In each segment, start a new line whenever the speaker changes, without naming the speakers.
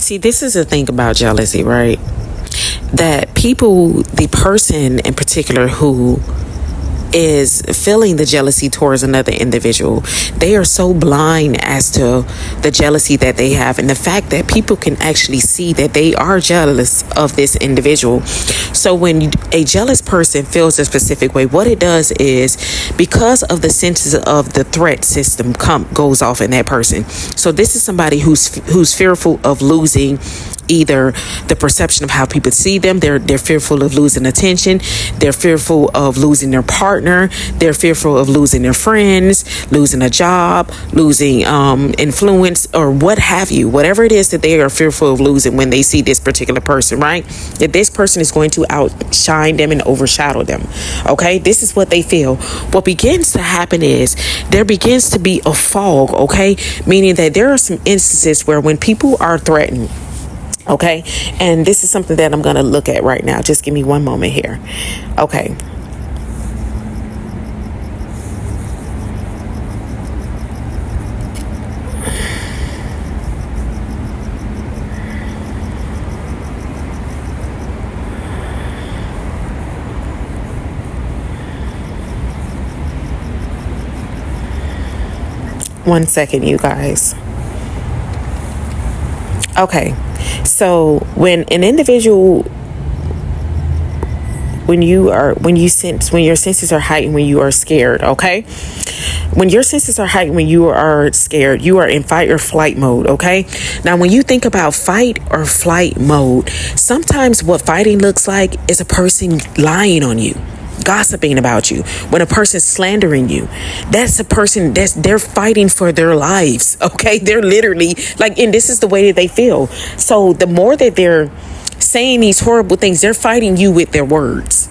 See, this is the thing about jealousy, right? That people, the person in particular who is feeling the jealousy towards another individual, they are so blind as to the jealousy that they have, and the fact that people can actually see that they are jealous of this individual. So when a jealous person feels a specific way, what it does is, because of the senses of the threat system goes off in that person. So this is somebody who's fearful of losing either the perception of how people see them. They're fearful of losing attention. They're fearful of losing their partner. They're fearful of losing their friends, losing a job, losing influence, or what have you. Whatever it is that they are fearful of losing when they see this particular person, right? That this person is going to outshine them and overshadow them. Okay, this is what they feel. What begins to happen is there begins to be a fog. Okay, meaning that there are some instances where when people are threatened. Okay, and this is something that I'm going to look at right now. Just give me one moment here. Okay. One second, you guys. Okay. So when an individual, when your senses are heightened, when you are scared, okay? When your senses are heightened, when you are scared, you are in fight or flight mode, okay? Now, when you think about fight or flight mode, sometimes what fighting looks like is a person lying on you, gossiping about you. When a person's slandering you, that's a person they're fighting for their lives. Okay, they're literally like, and this is the way that they feel. So the more that they're saying these horrible things, they're fighting you with their words.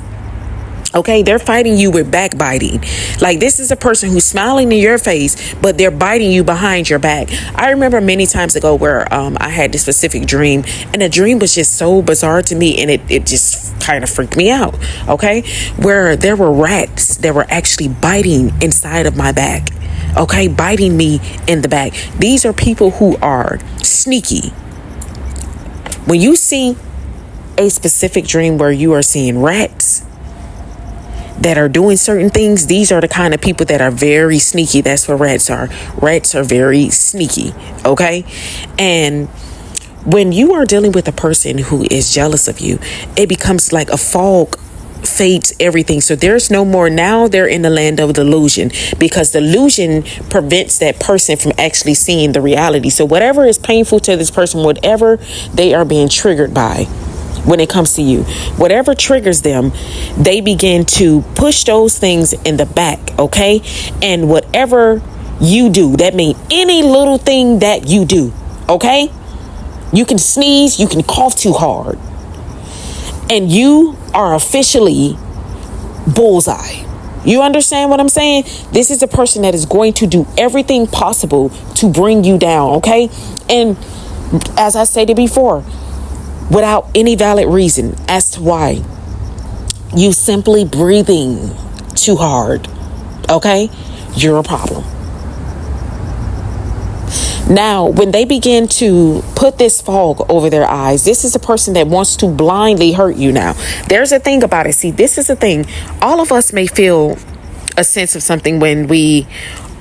Okay, they're fighting you with backbiting. Like, this is a person who's smiling in your face, but they're biting you behind your back. I remember many times ago where I had this specific dream, and the dream was just so bizarre to me, and it just kind of freaked me out. Okay, where there were rats that were actually biting inside of my back. Okay, biting me in the back. These are people who are sneaky. When you see a specific dream where you are seeing rats that are doing certain things, these are the kind of people that are very sneaky. That's what rats are. Rats are very sneaky. Okay. And when you are dealing with a person who is jealous of you, it becomes like a fog fades everything. So there's no more. Now they're in the land of delusion, because delusion prevents that person from actually seeing the reality. So whatever is painful to this person, whatever they are being triggered by, when it comes to you, whatever triggers them, they begin to push those things in the back. Okay. And whatever you do, that means any little thing that you do. Okay. You can sneeze, you can cough too hard, and you are officially bullseye. You understand what I'm saying? This is a person that is going to do everything possible to bring you down. Okay. And as I stated before, without any valid reason as to why, you simply breathing too hard, okay, you're a problem. Now, when they begin to put this fog over their eyes, this is a person that wants to blindly hurt you. Now, there's a thing about it. See, this is the thing. All of us may feel a sense of something when we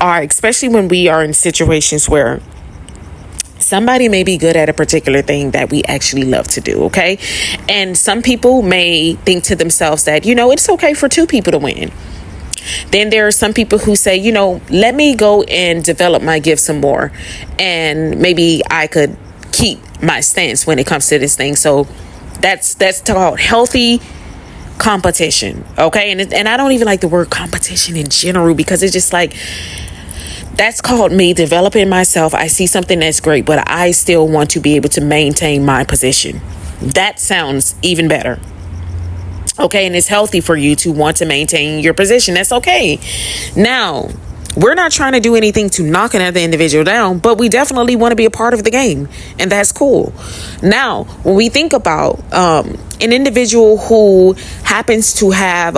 are, especially when we are in situations where somebody may be good at a particular thing that we actually love to do, okay? And some people may think to themselves that, it's okay for two people to win. Then there are some people who say, let me go and develop my gift some more, and maybe I could keep my stance when it comes to this thing. So that's called healthy competition, okay? And I don't even like the word competition in general, because it's just like, that's called me developing myself. I see something that's great, but I still want to be able to maintain my position. That sounds even better. Okay, and it's healthy for you to want to maintain your position. That's okay. Now, we're not trying to do anything to knock another individual down, but we definitely want to be a part of the game, and that's cool. Now, when we think about an individual who happens to have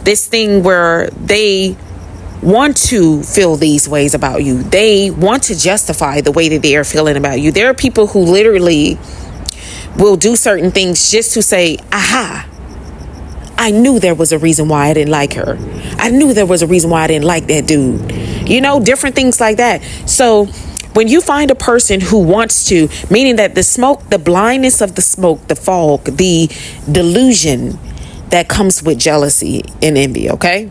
this thing where they want to feel these ways about you. They want to justify the way that they are feeling about you. There are people who literally will do certain things just to say, aha, I knew there was a reason why I didn't like her. I knew there was a reason why I didn't like that dude. You know, different things like that. So when you find a person who wants to, meaning that the smoke, the blindness of the smoke, the fog, the delusion that comes with jealousy and envy, okay?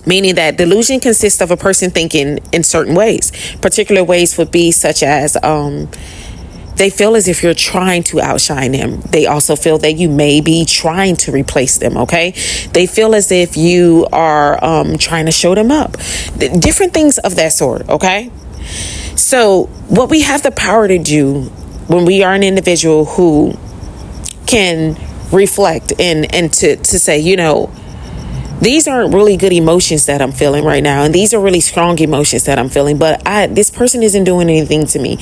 Meaning that delusion consists of a person thinking in certain ways. Particular ways would be such as they feel as if you're trying to outshine them. They also feel that you may be trying to replace them, okay? They feel as if you are trying to show them up. Different things of that sort, okay? So what we have the power to do when we are an individual who can reflect and to say, you know, these aren't really good emotions that I'm feeling right now. And these are really strong emotions that I'm feeling. But this person isn't doing anything to me.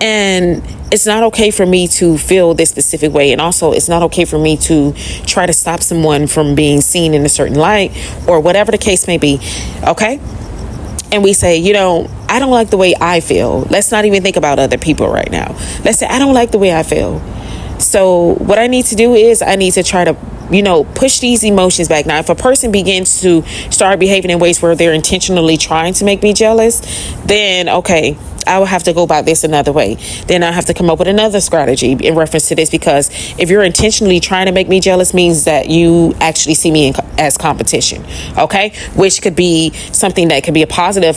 And it's not okay for me to feel this specific way. And also, it's not okay for me to try to stop someone from being seen in a certain light or whatever the case may be. Okay? And we say, you know, I don't like the way I feel. Let's not even think about other people right now. Let's say, I don't like the way I feel. So what I need to do is I need to try to, you know, push these emotions back. Now, if a person begins to start behaving in ways where they're intentionally trying to make me jealous, then, okay, I will have to go about this another way. Then I have to come up with another strategy in reference to this, because if you're intentionally trying to make me jealous means that you actually see me as competition, okay? Which could be something that could be a positive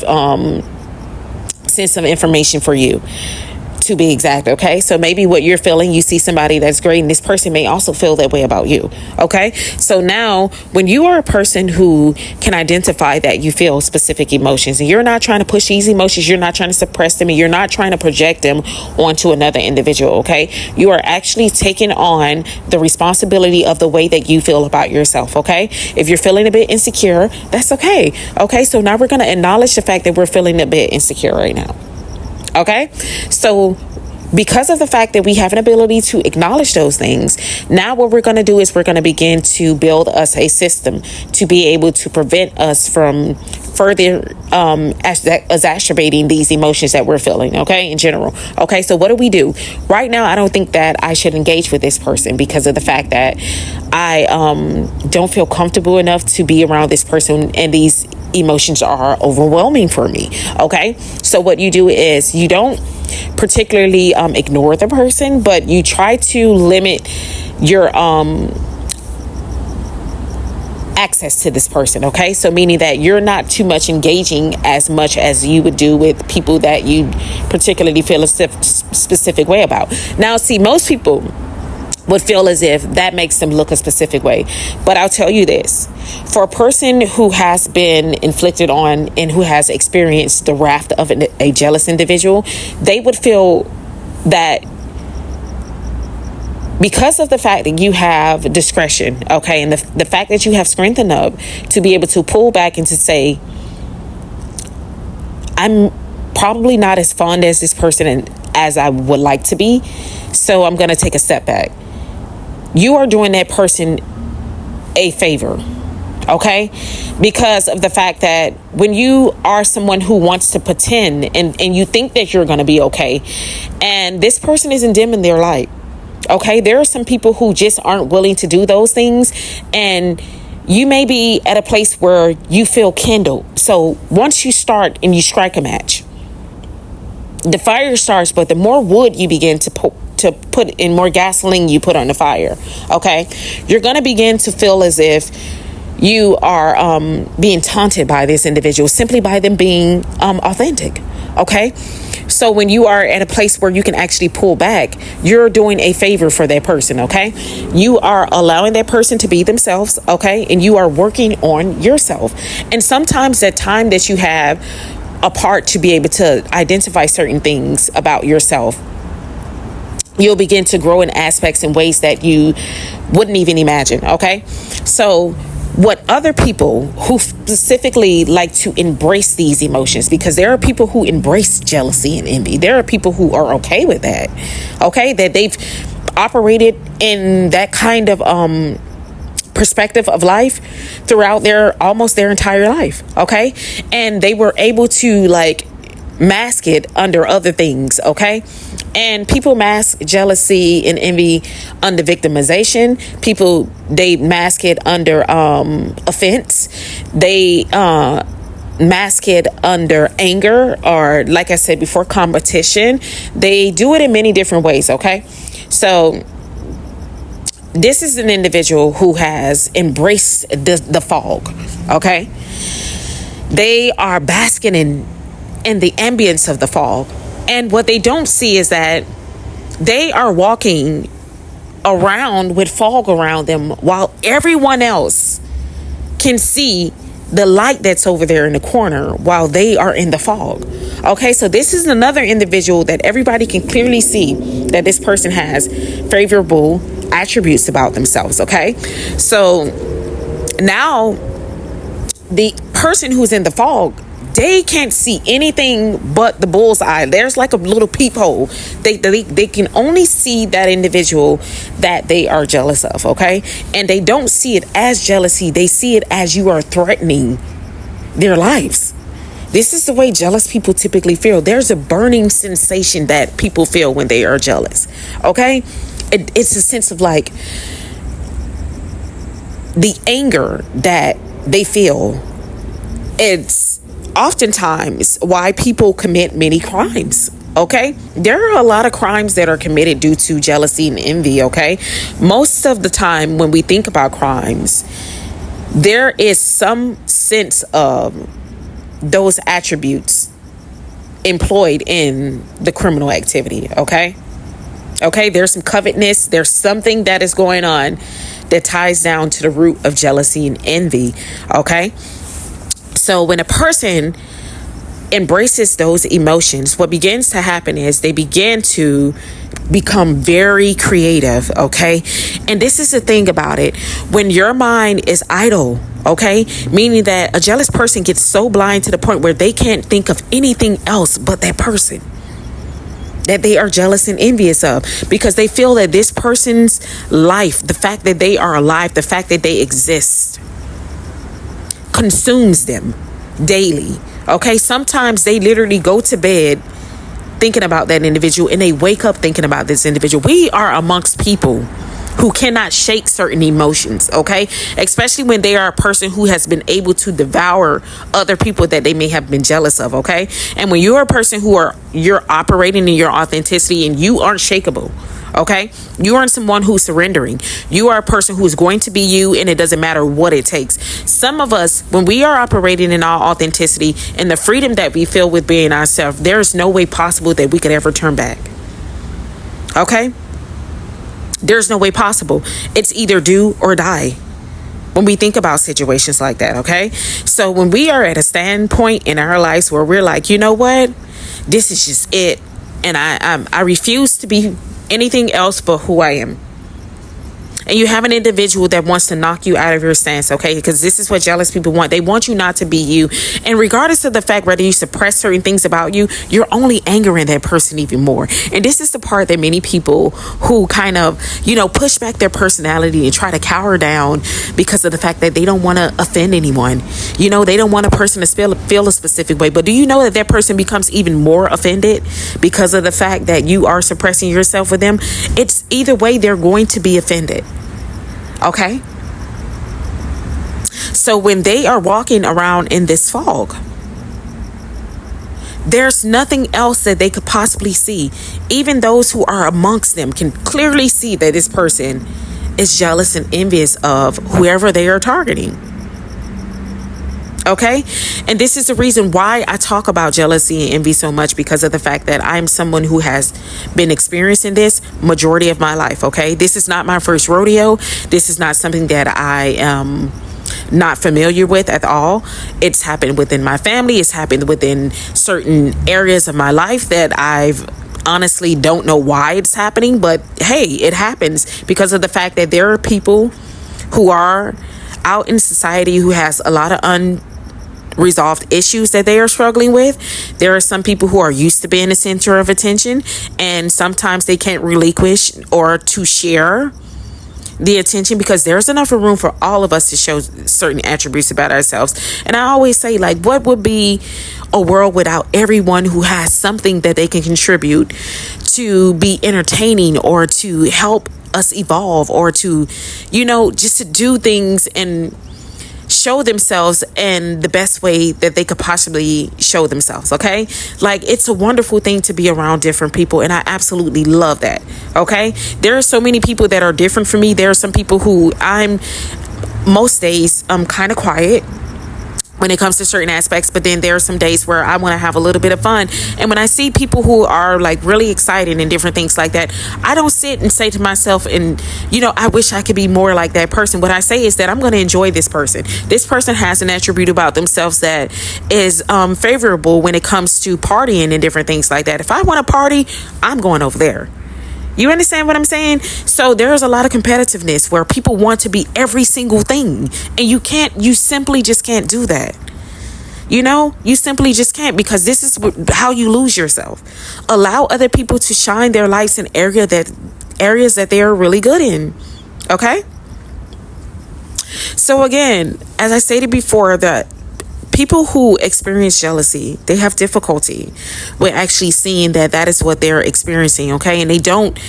sense of information for you, to be exact, okay? So maybe what you're feeling, you see somebody that's great, and this person may also feel that way about you, okay? So now, when you are a person who can identify that you feel specific emotions, and you're not trying to push these emotions, you're not trying to suppress them, and you're not trying to project them onto another individual, okay? You are actually taking on the responsibility of the way that you feel about yourself, okay? If you're feeling a bit insecure, that's okay, okay? So now we're going to acknowledge the fact that we're feeling a bit insecure right now. Okay, so because of the fact that we have an ability to acknowledge those things, now what we're going to do is we're going to begin to build us a system to be able to prevent us from further exacerbating these emotions that we're feeling, okay, in general. Okay, so what do we do? Right now, I don't think that I should engage with this person because of the fact that I don't feel comfortable enough to be around this person, and these emotions are overwhelming for me, okay? So what you do is you don't particularly ignore the person, but you try to limit your access to this person, okay? So meaning that you're not too much engaging as much as you would do with people that you particularly feel a specific way about. Now, see, most people would feel as if that makes them look a specific way. But I'll tell you this, for a person who has been inflicted on and who has experienced the wrath of a jealous individual, they would feel that because of the fact that you have discretion, okay, and the fact that you have strength enough to be able to pull back and to say, I'm probably not as fond as this person as I would like to be, so I'm going to take a step back. You are doing that person a favor, okay? Because of the fact that when you are someone who wants to pretend and you think that you're going to be okay, and this person isn't dimming their light, okay? There are some people who just aren't willing to do those things, and you may be at a place where you feel kindled. So once you start and you strike a match, the fire starts, but the more wood you begin to put in, more gasoline you put on the fire, okay, you're going to begin to feel as if you are being taunted by this individual simply by them being authentic, okay? So when you are at a place where you can actually pull back, you're doing a favor for that person, okay? You are allowing that person to be themselves, okay? And you are working on yourself. And sometimes that time that you have apart to be able to identify certain things about yourself, you'll begin to grow in aspects in ways that you wouldn't even imagine, okay? So what other people who specifically like to embrace these emotions, because there are people who embrace jealousy and envy. There are people who are okay with that, okay? That they've operated in that kind of perspective of life throughout almost their entire life. Okay. And they were able to like mask it under other things. Okay. And people mask jealousy and envy under victimization. They mask it under offense. They mask it under anger, or like I said before, competition. They do it in many different ways. Okay. So this is an individual who has embraced the fog. Okay. They are basking in the ambience of the fog. And what they don't see is that they are walking around with fog around them while everyone else can see the light that's over there in the corner while they are in the fog. Okay, so this is another individual that everybody can clearly see that this person has favorable attributes about themselves. Okay, so now the person who's in the fog, they can't see anything but the bullseye. There's like a little peephole. They can only see that individual that they are jealous of. Okay, and they don't see it as jealousy. They see it as you are threatening their lives. This is the way jealous people typically feel. There's a burning sensation that people feel when they are jealous. Okay, it's a sense of like the anger that they feel. It's oftentimes why people commit many crimes. Okay, there are a lot of crimes that are committed due to jealousy and envy. Okay, most of the time when we think about crimes, there is some sense of those attributes employed in the criminal activity. Okay, there's some covetousness. There's something that is going on that ties down to the root of jealousy and envy. Okay. So when a person embraces those emotions, what begins to happen is they begin to become very creative. Okay. And this is the thing about it. When your mind is idle, okay, meaning that a jealous person gets so blind to the point where they can't think of anything else but that person that they are jealous and envious of, because they feel that this person's life, the fact that they are alive, the fact that they exist, consumes them daily. Okay, sometimes they literally go to bed thinking about that individual and they wake up thinking about this individual. We are amongst people who cannot shake certain emotions. Okay, especially when they are a person who has been able to devour other people that they may have been jealous of. Okay, and when you're a person you're operating in your authenticity and you aren't shakeable. Okay, you aren't someone who's surrendering. You are a person who's going to be you, and it doesn't matter what it takes. Some of us, when we are operating in our authenticity and the freedom that we feel with being ourselves, there's no way possible that we could ever turn back. Okay, there's no way possible. It's either do or die when we think about situations like that. Okay, so when we are at a standpoint in our lives where we're like, you know what, this is just it, and I refuse to be anything else but who I am. And you have an individual that wants to knock you out of your stance, okay? Because this is what jealous people want. They want you not to be you. And regardless of the fact whether you suppress certain things about you, you're only angering that person even more. And this is the part that many people who kind of, push back their personality and try to cower down because of the fact that they don't want to offend anyone. They don't want a person to feel a specific way. But do you know that person becomes even more offended because of the fact that you are suppressing yourself with them? It's either way, they're going to be offended. Okay, so when they are walking around in this fog, there's nothing else that they could possibly see. Even those who are amongst them can clearly see that this person is jealous and envious of whoever they are targeting. Okay, and this is the reason why I talk about jealousy and envy so much, because of the fact that I'm someone who has been experiencing this majority of my life. Okay, this is not my first rodeo. This is not something that I am not familiar with at all. It's happened within my family. It's happened within certain areas of my life that I've honestly don't know why it's happening, but hey, it happens because of the fact that there are people who are out in society who has a lot of unresolved issues that they are struggling with. There are some people who are used to being the center of attention, and sometimes they can't relinquish or to share the attention, because there's enough room for all of us to show certain attributes about ourselves. And I always say, like, what would be a world without everyone who has something that they can contribute to be entertaining, or to help us evolve, or to, just to do things and show themselves in the best way that they could possibly show themselves. Okay, like, it's a wonderful thing to be around different people, and I absolutely love that. Okay, there are so many people that are different from me. There are some people who most days I'm kind of quiet when it comes to certain aspects, but then there are some days where I want to have a little bit of fun. And when I see people who are like really excited and different things like that, I don't sit and say to myself, and I wish I could be more like that person. What I say is that I'm going to enjoy this person. This person has an attribute about themselves that is favorable when it comes to partying and different things like that. If I want to party, I'm going over there. You understand what I'm saying? So there's a lot of competitiveness where people want to be every single thing, and you simply just can't do that. You simply just can't, because this is how you lose yourself. Allow other people to shine their lights in areas that they are really good in. Okay? So again, as I stated before, that people who experience jealousy, they have difficulty with actually seeing that is what they're experiencing, okay? And they don't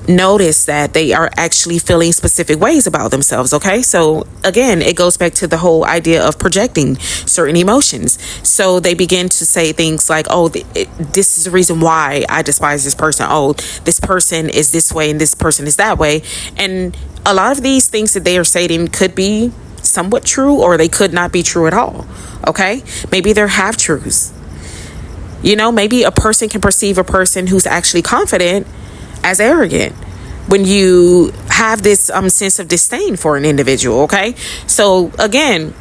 notice that they are actually feeling specific ways about themselves, okay? So again, it goes back to the whole idea of projecting certain emotions. So they begin to say things like, oh, this is the reason why I despise this person. Oh, this person is this way and this person is that way. And a lot of these things that they are stating could be somewhat true, or they could not be true at all. Okay, maybe they're half truths. Maybe a person can perceive a person who's actually confident as arrogant when you have this sense of disdain for an individual. Okay, so again,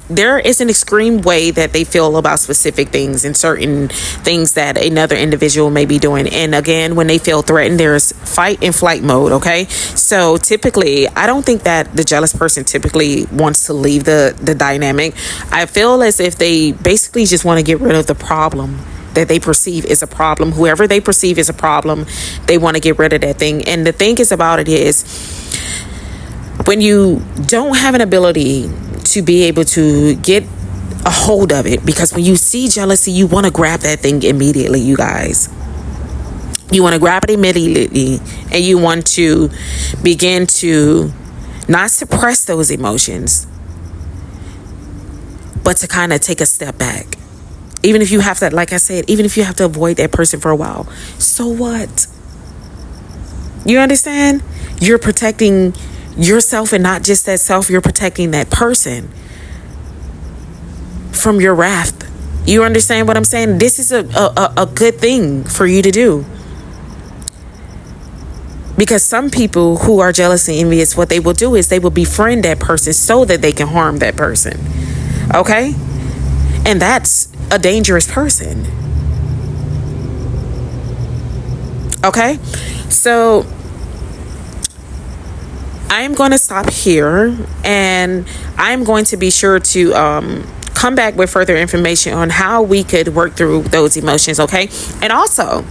there is an extreme way that they feel about specific things and certain things that another individual may be doing. And again, when they feel threatened, there's fight and flight mode. Okay, so typically, I don't think that the jealous person typically wants to leave the dynamic. I feel as if they basically just want to get rid of the problem that they perceive is a problem. Whoever they perceive is a problem, they want to get rid of that thing. And the thing is about it is, when you don't have an ability to be able to get a hold of it, because when you see jealousy, you want to grab that thing immediately, you guys. You want to grab it immediately, and you want to begin to not suppress those emotions, but to kind of take a step back. Even if you have to, like I said, even if you have to avoid that person for a while, so what? You understand? You're protecting yourself, and not just that self, you're protecting that person from your wrath. You understand what I'm saying? This is a good thing for you to do. Because some people who are jealous and envious, what they will do is they will befriend that person so that they can harm that person. Okay? And that's a dangerous person. Okay? So I'm going to stop here, and I'm going to be sure to come back with further information on how we could work through those emotions. Okay? And also,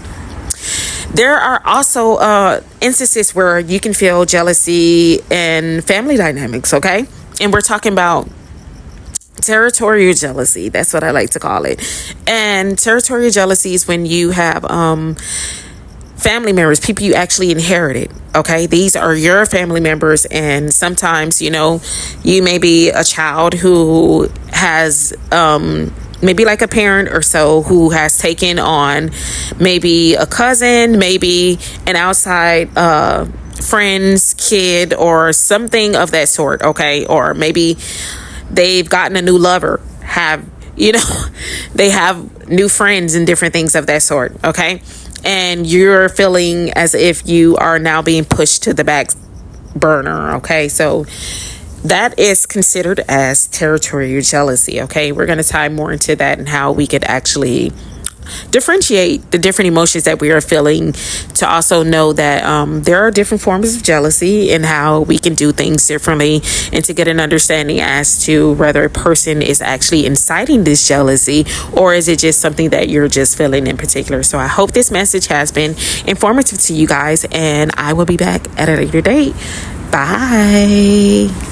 there are also instances where you can feel jealousy in family dynamics. Okay? And we're talking about territorial jealousy. That's what I like to call it. And territorial jealousy is when you have family members, people you actually inherited. Okay, these are your family members, and sometimes you may be a child who has maybe like a parent or so who has taken on maybe a cousin, maybe an outside friend's kid, or something of that sort. Okay, or maybe they've gotten a new lover, they have new friends and different things of that sort. Okay, and you're feeling as if you are now being pushed to the back burner. Okay, so that is considered as territorial jealousy. Okay, we're going to tie more into that and how we could actually differentiate the different emotions that we are feeling, to also know that there are different forms of jealousy and how we can do things differently, and to get an understanding as to whether a person is actually inciting this jealousy, or is it just something that you're just feeling in particular. So I hope this message has been informative to you guys, and I will be back at a later date. Bye.